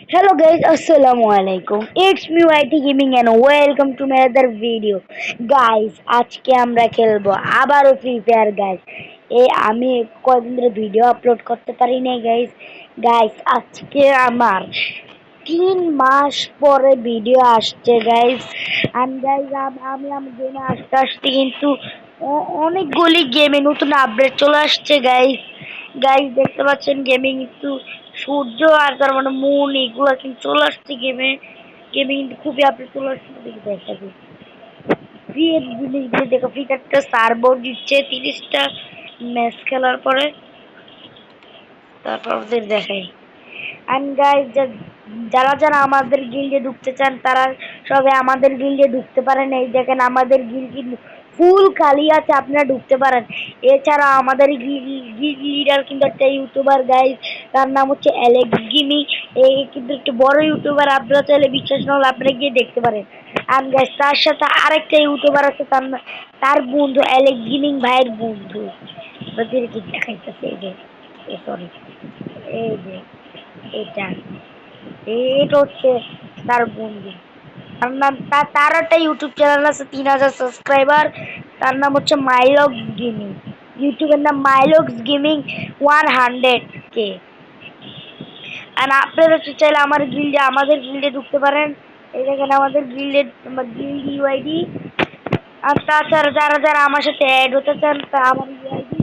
Hello guys, Assalamualaikum. It's me YT Gaming and welcome to my other video. Guys, আজকে আমরা খেলবো আবারও free fire guys. আমি কয়েকদিন ধরে ভিডিও আপলোড করতে পারি নাই গাইস। আজকে আমার 3 মাস পরে ভিডিও আসছে গাইস। and গাইস আমি আমার গেমে আসতে আসতে কিন্তু অনেকগুলি গেমে নতুন আপডেট চলে আসছে গাইস। দেখতে পাচ্ছেন গেমিং কিন্তু সূর্য আর তার মানে মুন এগুলো কিন্তু চলে আসছে গেমে কিন্তু খুবই আপডেট চলে আসছে। দেখি দেখা যায় ফ্রি জিনিসগুলো দেখো, ফ্রি একটা সার্ভার দিচ্ছে 30টা ম্যাচ খেলার পরে, তারপর ওদের দেখাই। অ্যান্ড গাইজ যারা যারা আমাদের গিল্ডে ঢুকতে চান তারা সবাই আমাদের গিল্ডে ঢুকতে পারেন। এই দেখেন আমাদের গিল্ড কিন্তু ফুল খালি আছে, আপনারা ঢুকতে পারেন। এছাড়া আমাদের গিল্ড লিডার কিন্তু একটা ইউটিউবার গাইজ, তার নাম হচ্ছে অ্যালেক্স গেমিং। এই কিন্তু একটা বড় ইউটিউবার, আপনারা চাইলে বিশ্বাস না হলে আপনারা গিয়ে দেখতে পারেন। অ্যান্ড গাইজ তার সাথে আরেকটা ইউটিউবার আছে, তার বন্ধু অ্যালেক্স গেমিং ভাইয়ের বন্ধু, কি দেখাইতেছে এই যে, সরি এই যে এটা এটা হচ্ছে তার বন্ধু। তার নাম তার একটা ইউটিউব চ্যানেল আছে, 3000 সাবস্ক্রাইবার। তার নাম হচ্ছে মাইলক্স গেমিং, ইউটিউবের নাম মাইলক্স গেমিং 100K। আর আপনারা চাইলে আমাদের গিল্ডে ঢুকতে পারেন। এই দেখেন আমাদের গিল্ড ইউআইডি। আর তাছাড়া যারা যারা আমার সাথে অ্যাড হতে চান তা আমার ইউআইডি।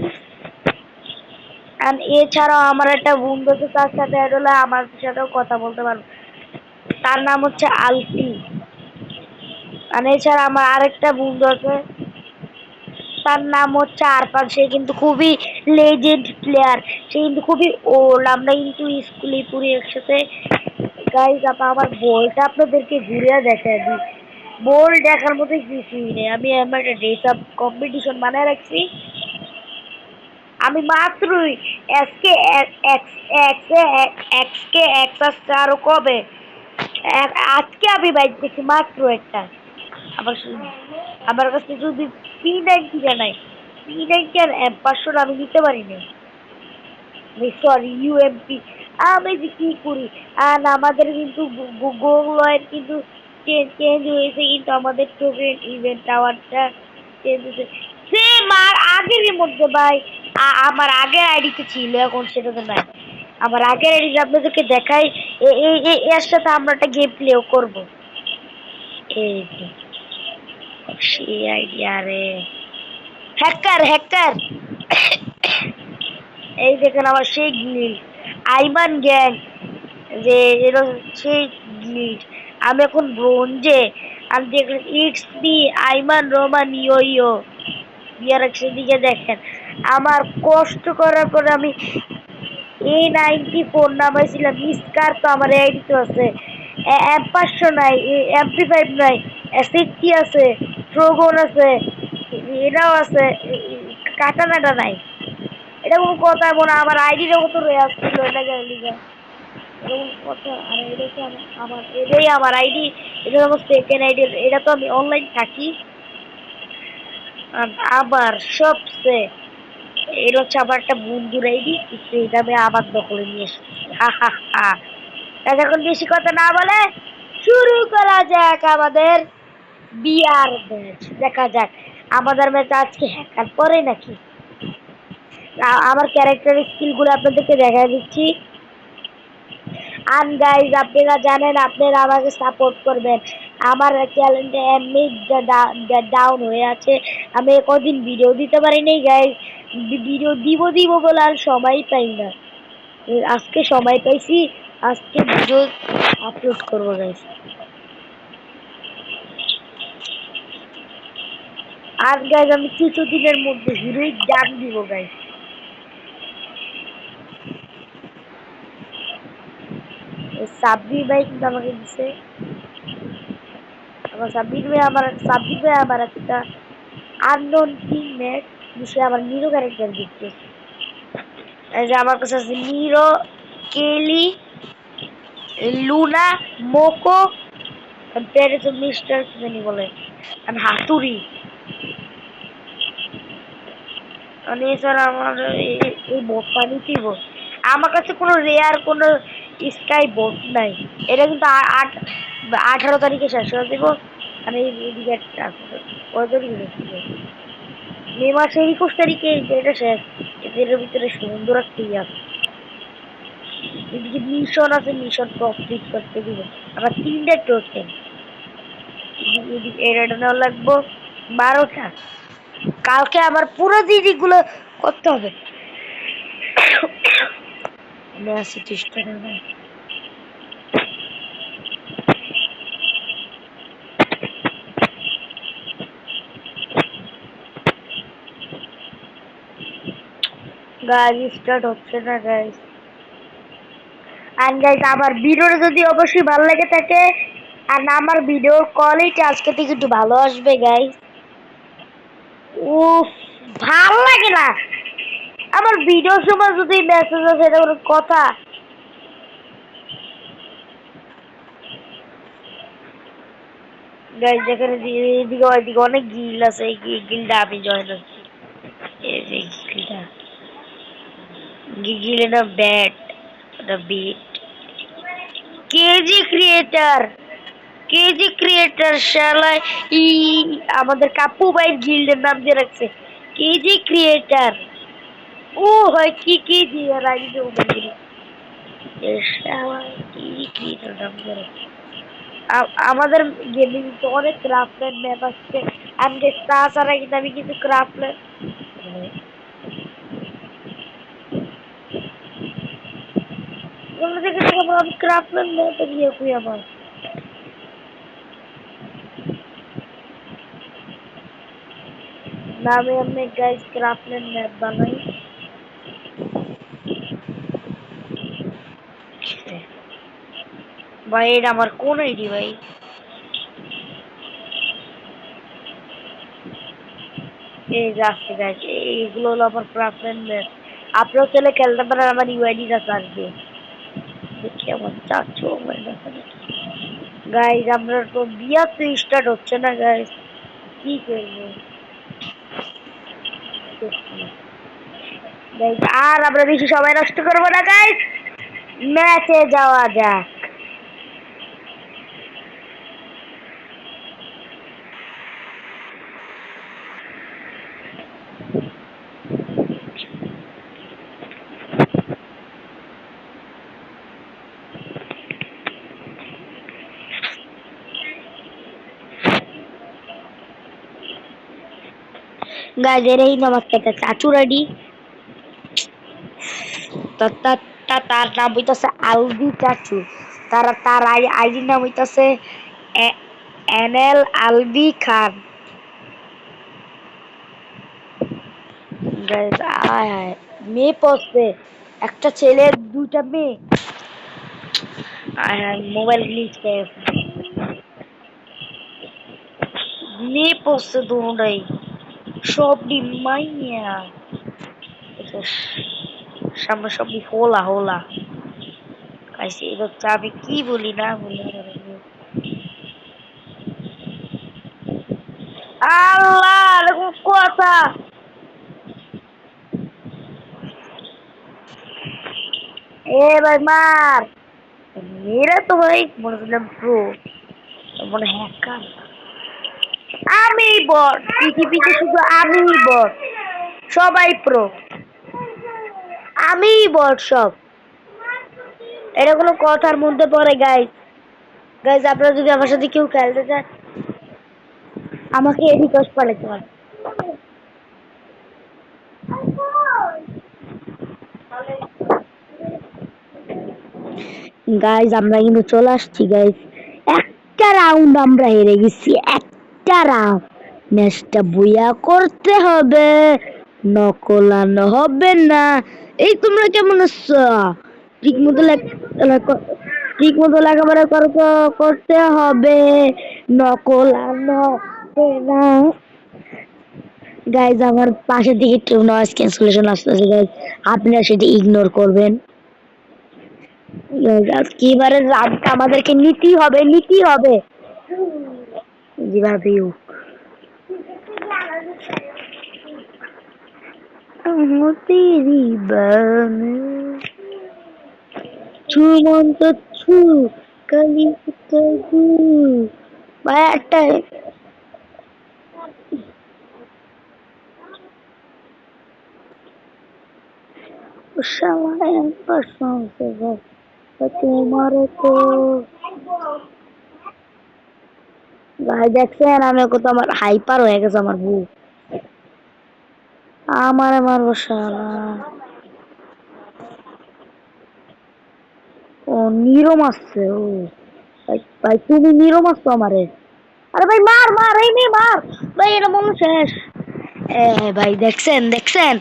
আর এছাড়াও আমার একটা বন্ধু আছে, তার সাথে অ্যাড হলে আমার সাথেও কথা বলতে পারবো। তার নাম হচ্ছে আলফি। আর এছাড়া আমার আরেকটা বন্ধু আছে, তার নাম হচ্ছে আরফান। সে কিন্তু খুবই লেজেন্ড প্লেয়ার, সে কিন্তু খুবই ওল্ড। আমরা কিন্তু স্কুলে পড়ি একসাথে। গাইজ আমার বলটা আপনাদেরকে ঘুরে দেখাই দিই। বল দেখার মতো কিছুই নেই। আমি আমার একটা ড্রেস আপ কম্পিটিশন বানায় রাখছি। আমি মাত্রই এক্সকে এক্সকে এক্স আসছে আরো কবে, আজকে আমি বাইক দেখছি মাত্র একটা। আবার আমার কাছে যদি P90 নাই, P90 আর M500 আমি নিতে পারি না। Sorry UMP. আমি যে কি করি। আর আমাদের কিন্তু গোলয়ের কিন্তু চেঞ্জ হয়েছে, কিন্তু আমাদের টোকেন ইভেন্ট টাওয়ারটা চেঞ্জ হয়েছে সেম আর আগের মধ্যে ভাই। আমার আগের আইডিতে ছিল, এখন সেটাতে নাই। আমার আগের আইডি আপনাদেরকে দেখাই, এর সাথে আমরা একটা গেম প্লেও করবো। এই যে সেই আইডিয়া রে, হ্যাকার হ্যাকার। এই দেখেন আমার সেই গিল্ড আইমান গ্যাং, যে এটা সেই গিল্ড। আমি এখন ব্রোঞ্জে। আমি দেখলেন ইটস মি আইমান রোমান ইয়ো ইয়ো বিয়ার দিকে দেখেন। আমার কষ্ট করার পরে আমি A94 নামাইছিলাম। স্কার তো আমার আইডি তো আছে, M500 নাই, MP5 নাই, S80 আছে, ট্রোগন আছে, এটাও আছে, কাটানাটা নাই। এটা কোনো কথা এমন আমার আইডির মতো রয়ে আসছিল, এটা লিগা এরকম কথা। আর এটা হচ্ছে আমার এটাই আমার আইডি, এটা আমার সেকেন্ড আইডি। এটা তো আমি অনলাইন থাকি। আর আবার সবচেয়ে এটা হচ্ছে আমার একটা বন্ধুর আইডি, এটা আমি আবার দখলে নিয়ে এসেছি। হা হা হা। এখন বেশি কথা না বলে শুরু করা যাক আমাদের বিআর ম্যাচ। দেখা যাক আমাদের ম্যাচ আজকে হ্যাকার পরে নাকি। আমার ক্যারেক্টার স্কিল গুলো আপনাদেরকে দেখা দিচ্ছি। আর গাইজ আপনারা জানেন আপনারা আমাকে সাপোর্ট করবেন। আমার চ্যানেলটা এমনি ডাউন হয়ে আছে, আমি কদিন ভিডিও দিতে পারিনি গাইজ। ভিডিও দিব বলে আর সময় পাই না। আজকে সময় পাইছি, আজকে ভিডিও আপলোড করবো গাইজ। আর গাইজ আমি কিছু দিনের মধ্যে হিরোইক গান দিব গাইজ। সাব্বির ভাই কিন্তু আমাকে দিছে, সাব্বির ভাই আমার একটা আননোন টিমমেট, সে আমার নিরো ক্যারেক্টার দিচ্ছে। এই যে আমার কাছে আছে নিরো, কেলি, লুনা, মোকো, প্যারেস মিস্টার কি জানি বলে, আর হাতুড়ি। এছাড়া আমার এই বটটা নিতেই, আমার কাছে কোনো রেয়ার কোনো স্কাই বোট নাই, এটা কিন্তু 18 তারিখে শেষ হয়ে দিব। আর এইদিকে ওদের মে মাসের 21 তারিখে এটা শেষ। এদের ভিতরে সুন্দর একটা আছে, এদিকে মিশন আছে, মিশন কমপ্লিট করতে দিব। আবার 3টা টোটেল, এদিকে এটা নেওয়া লাগবো 12টা। কালকে আবার পুরো দিদিগুলো করতে হবে। আমি আসি চেষ্টা করবো। গাইজ স্টার্ট হচ্ছে না গাইজ। এন্ড গাইজ আমার ভিডিওটা যদি অবশ্যই ভালো লেগে থাকে, আর আমার ভিডিওর কোয়ালিটি আজকে থেকে একটু ভালো আসবে গাইজ। উফ, ভালো লাগে না আমার ভিডিওর সময় যদি মেসেজ আসে, এটা কোনো কথা? গাইজ যেখানে এদিকে ওইদিকে অনেক গিল আছে, এই গিলটা আমি জয়েন আছি। এই যে গিলটা, গিল না ব্যাট, এটা beat. KG creator, KG creator শালায় ই আমাদের কাপু ভাই গিল্ডের নাম দিয়ে রাখছে কেজি ক্রিয়েটার। ও হয় কি কি দিয়ে রাখি দেবো বন্ধুরা, শালায় কেজি ক্রিয়েটার নাম দিয়ে রাখছে। আমাদের গেমিং তো অনেক ক্রাফটল্যান্ড ম্যাপ আসছে। আমি তাছাড়া কিন্তু আমি কিছু ক্রাফটল্যান্ড দেখে আমি ক্রাফটল্যান্ড ম্যাপে গিয়ে খুঁই আমার নামে আমি গাইজ ক্রাফটল্যান্ড ম্যাপ বানাই। ভাই এটা আমার কোন আইডি ভাই? এই যে আসছে গাইজ, এইগুলো হলো আমার ক্রাফটল্যান্ড ম্যাপ। আপনারাও চাইলে খেলতে পারেন আমার ইউআইডিটা থাকবে। দেখি আমার চাচ্ছ গাইজ, আমরা তো বিয়া তো স্টার্ট হচ্ছে না গাইজ, কি করবো গাইজ? আর আমরা বেশি সময় নষ্ট করবো না গাইজ, ম্যাচে যাওয়া যাক। গাইজ এরাই আমার একটা চাচু রেডি, তার নাম হইতাছে আলবি চাচু। তার আইডির নাম হইতাছে এনএল আলবি খান। গাইজ আয় হায়, মেয়ে পড়ছে, একটা ছেলে 2টা মেয়ে। আয় হায়, মোবাইল গ্লিচ পেয়েছে, মেয়ে পড়ছে দুটাই, সব মাইয়া। সামনে সব হোলা হোলা খাইছে। এটা হচ্ছে আমি কি বলি না বলি, আল্লাহ এরকম কথা। এ ভাই মার, মেয়েরা তো ভাই মনে করলাম প্রো, মনে হ্যাকার। আমি বট পৃথিবীতে, শুধু আমি বট, সবাই প্রো, আমি বট সব। এটা কোনো কথার মধ্যে পড়ে গাইজ? গাইজ আপনারা যদি আমার সাথে কেউ খেলতে চান, আমাকে রিকোয়েস্ট পাঠাতে পারেন। গাইজ আমরা কিন্তু চলে আসছি গাইজ, একটা রাউন্ড আমরা হেরে গেছি, একটা রাউন্ড। ম্যাচটা বইয়া করতে হবে, নকলানো হবে না। এই তোমরা কেমন আছো? ঠিক মতো ঠিক মতো লেখাপড়া করতে হবে, নকলানো হবে না। গাইজ আমার পাশে থেকে একটু নয়েজ ক্যান্সেলেশন আসতেছে গাইজ, আপনারা সেটা ইগনোর করবেন। কি এবারে রাতটা আমাদেরকে নিতেই হবে, নিতেই হবে যেভাবেই হোক। তেরি বান সুমন্ত ছু কালি তবু ভাই একটা সময় প্রশংসা তোমার তো ভাই দেখছেন আমি কত আমার হাইপার হয়ে গেছে আমার বুক আমার শালা ও নিরম আসছে ও ভাই ভাই তুমি নিরম আসছো আমারে আরে ভাই মার মার এই নে মার ভাই এটা মনে শেষ ভাই দেখছেন দেখছেন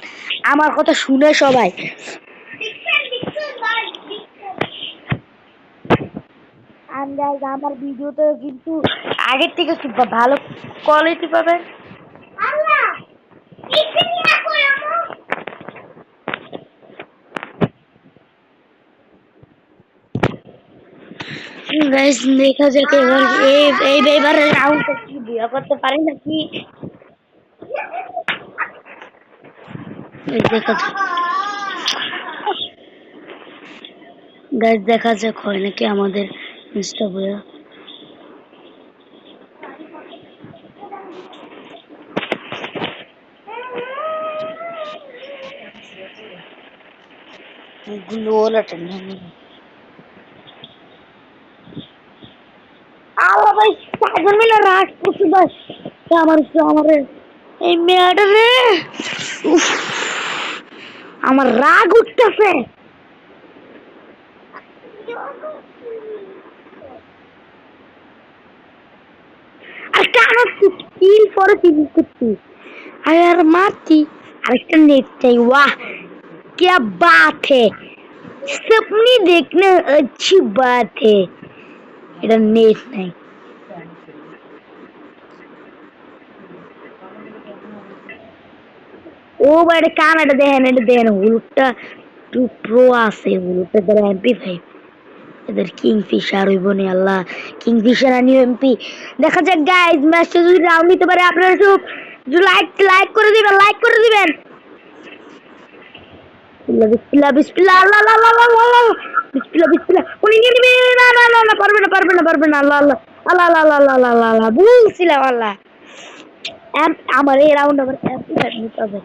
আমার কথা শুনে সবাই আমার ভিডিওতে কিন্তু আগের থেকে খুব ভালো কোয়ালিটি পাবেন গাইস দেখা যাক এবার এইবারে রাউন্ডটা কি বিয়া করতে পারি নাকি দেখা যাক গাইস দেখা যাক হয় নাকি আমাদের ইনস্টা বইয়া গ্লোলা টেনে আল্লাহ ভাই পাগল মিলে রাগ করছে ভাই আমার এই মেয়েটা রে উফ, আমার রাগ উঠতেছে আর কেন কিল পরে কিল করছি আর यार मारती আরেকটা নেট চাই वाह क्या बात है सपनी देखने अच्छी बात है এটা নেট নাই ও বাইরে কান এটা দেখেন হুলুটটা টু প্রো আছে হুলুটটা ধরে এমপি 5 এদের কিংফিশার হইব নি আল্লাহ কিংফিশার আর নিউ এমপি দেখা যাক গাইস ম্যাচটা যদি রাউন্ড নিতে পারে আপনারা সব লাইক লাইক করে দিবেন বিসমিল্লাহ বিসমিল্লাহ আল্লাহ আল্লাহ আল্লাহ আল্লাহ বিসমিল্লাহ উনি নিয়ে নিবে না পারবে না আল্লাহ আল্লাহ আল্লাহ আল্লাহ আল্লাহ আল্লাহ আল্লাহ আল্লাহ বুঝছিলাম আল্লাহ আমার এই রাউন্ড আবার এমপি 5 নিতে হবে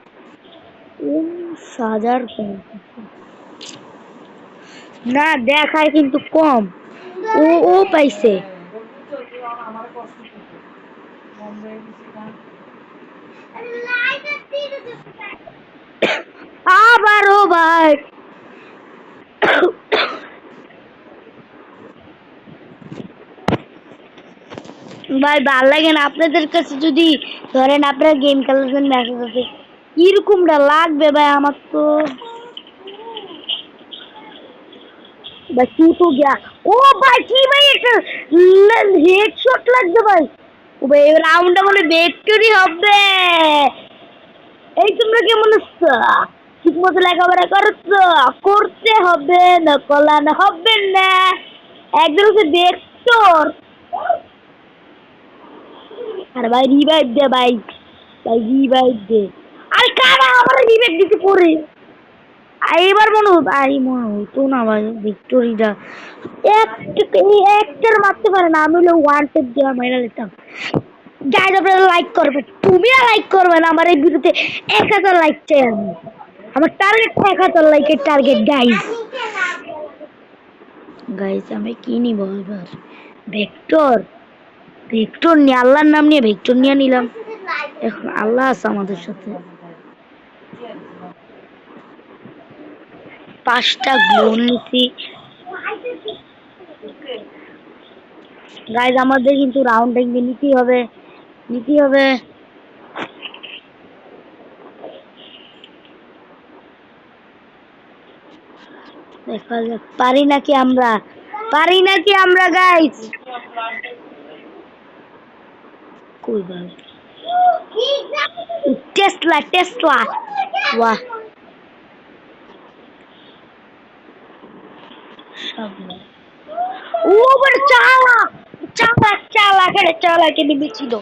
হাজার না দেখায় কিন্তু কম ও পাইছে আবারও ভাই ভাই ভাল লাগে না আপনাদের কাছে যদি ধরেন আপনারা গেম খেলছেন মেসেজ আছে কিরকমটা লাগবে ভাই আমার তো ভাই তো গিয়া ও ভাই কি ভাই একটা হেডশট লাগবে ভাই ও ভাই এই রাউন্ডটা বলে ভিক্টরি হবে এই তোমরা কেমন আছো ঠিক মতো লেখাপড়া করছো করতে হবে না কলানো হবে না একজন হচ্ছে ভেক্টর আর ভাই রিভাইভ দে ভাই ভাই রিভাইভ দে আর কারা আমার রিভাইভ দিতে পড়ে এবার মনে হতো না ভাই ভিক্টোরিটা একটার মারতে পারে না আমি হলে ওয়ান টেপ দেওয়া মাইরা নিতাম গাইজ আপনারা লাইক করবেন তুমিও লাইক করবেন আমার এই ভিডিওতে 1000 লাইক চাই আমি আমার টার্গেট 1000 লাইকের টার্গেট গাইজ গাইজ আমি কি নিব এবার ভেক্টর ভেক্টর নিয়ে আল্লাহর নাম নিয়ে ভেক্টর নিয়ে নিলাম এখন আল্লাহ আছে আমাদের সাথে 5টা গোল নিছি গাইজ আমাদের কিন্তু রাউন্ড নিতেই হবে দেখা যাক পারি নাকি আমরা গাইজ কই ভাই টেসলা বাহ ও বড় চালাকে নেমেছিল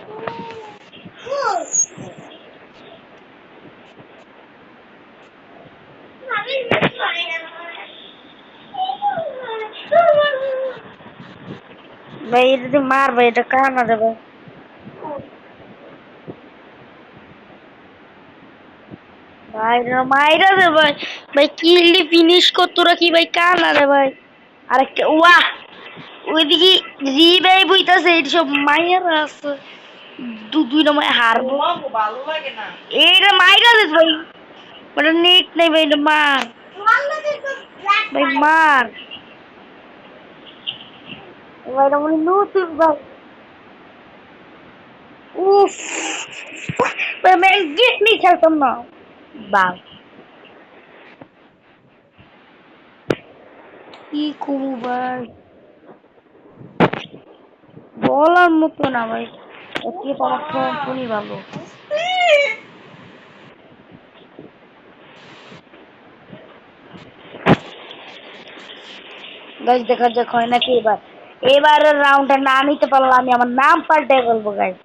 ভাই এটা যদি মার ভাই, এটা কার না রে ভাই? ভাই এটা মাইরা দে ভাই। ভাই কিললি ফিনিশ কর, তোরা কি ভাই কার না রে ভাই? আরেকটা ওয়াহ, ওইদিকে রিভাইভ হইতাছে, এটা সব মাইয়ার আছে। দুই নম্বর হারবো, ভালো লাগে না এইটা মাইরা দে ভাই। ওটা নেট নেই ভাই, এটা মার ভাই, মার ভাই, এটা মনে নতুন ভাই। উফ ভাই, আমি গেট নিয়ে খেলতাম না। বাল কি করবো ভাই, বলার মতো না ভাই। আজকে তো আমার কোম্পানি ভালো। গাইজ দেখা যাক হয় নাকি এবার। এবারের রাউন্ডে না নিতে পারলে আমি আমার নাম পাল্টে বলবো গাইজ।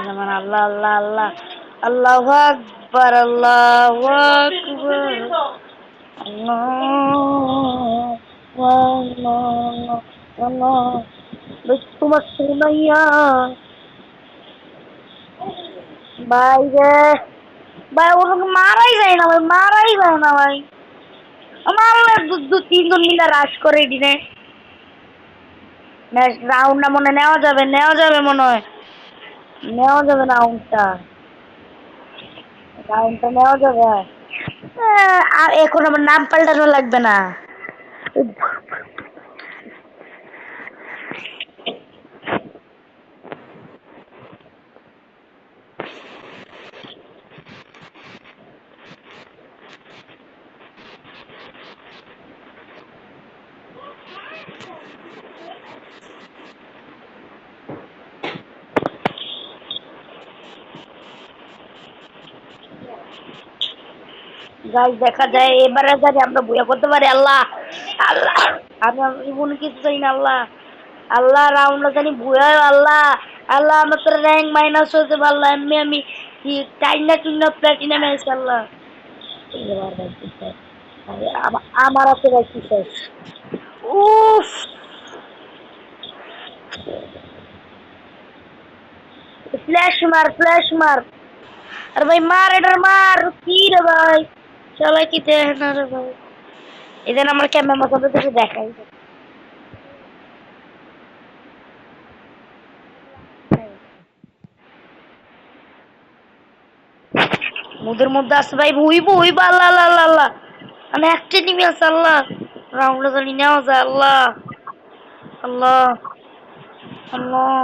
যেমন আল্লাহ আল্লাহ আল্লাহ, আল্লাহু আকবার, আল্লাহু আকবার, আল্লাহু আল্লাহ, আল্লাহ। ভাই, তোমার সোনাইয়া ভাই রে ভাই, ওটাকে মারাই যায় না ভাই, মারাই যায় না ভাই। আমার দু তিনজন মিলে রাশ করে দিনে। নেক্সট রাউন্ডটা মনে নেওয়া যাবে, নেওয়া যাবে মনে হয়, নেওয়া যাবে রাউন্ডটা, রাউন্ডটা নেওয়া যাবে। আর এখন আমার নাম পাল্টানো লাগবে না। গাইস দেখা যায় এবারে জানি আমরা বইয়া করতে পারি। আল্লাহ আল্লাহ, আমি জীবনে কিছু চাই না আল্লাহ। আল্লাহ রাউন্ডে জানি বইয়া, আল্লাহ আল্লাহ, আমার তো র্যাঙ্ক মাইনাস হতে পারলো, আমি চাইনা চুইনা প্লাটিনাম এসে আল্লাহ। এবার ভাই কি শেষ? আমার আছে ভাই কি শেষ? উফ, ফ্ল্যাশ মার, ফ্ল্যাশ মার। আর ভাই মার, এটার মার কি রে ভাই, চলাই কি দেখ না রে ভাই। এদের আমার ক্যামেরা মতো কিছু দেখাই। মুদের মধ্যে আসছে ভাই, হইব হইব, আল্লাহ আল্লাহ আল্লাহ আল্লাহ। আমি একটা টিমে আছে আল্লাহ, রাউন্ডে জানি নেওয়া যায়। আল্লাহ আল্লাহ আল্লাহ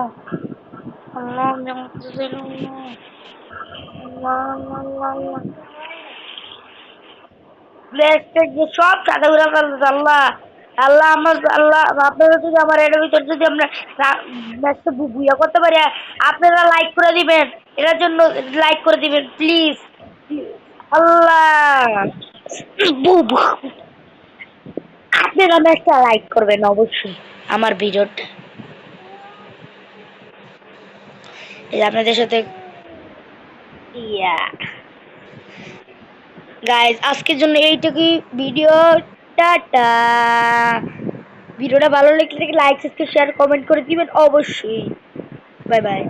আল্লাহ, যেমন কিছু ছিল আল্লাহ, আল্লাহ আল্লাহ আল্লাহ আল্লাহ। প্লেসটা যে সব কাটা উড়া ফেলতেছে আল্লাহ। আল্লাহ আমার আল্লাহ, আপনারা যদি আমার এর ভিতর যদি আমরা ম্যাচটা বুয়া করতে পারি, আপনারা লাইক করে দিবেন, এটার জন্য লাইক করে দিবেন প্লিজ। আল্লাহ বুবু, আপনারা ম্যাচটা লাইক করবেন অবশ্যই আমার ভিডিওটা। এই যে আপনাদের সাথে ইয়া গাইজ, আজকের জন্য এইটুকুই ভিডিও। টাটা। ভিডিওটা ভালো লাগলে লাইক সাবস্ক্রাইব শেয়ার কমেন্ট করে দিবেন অবশ্যই। Bye bye.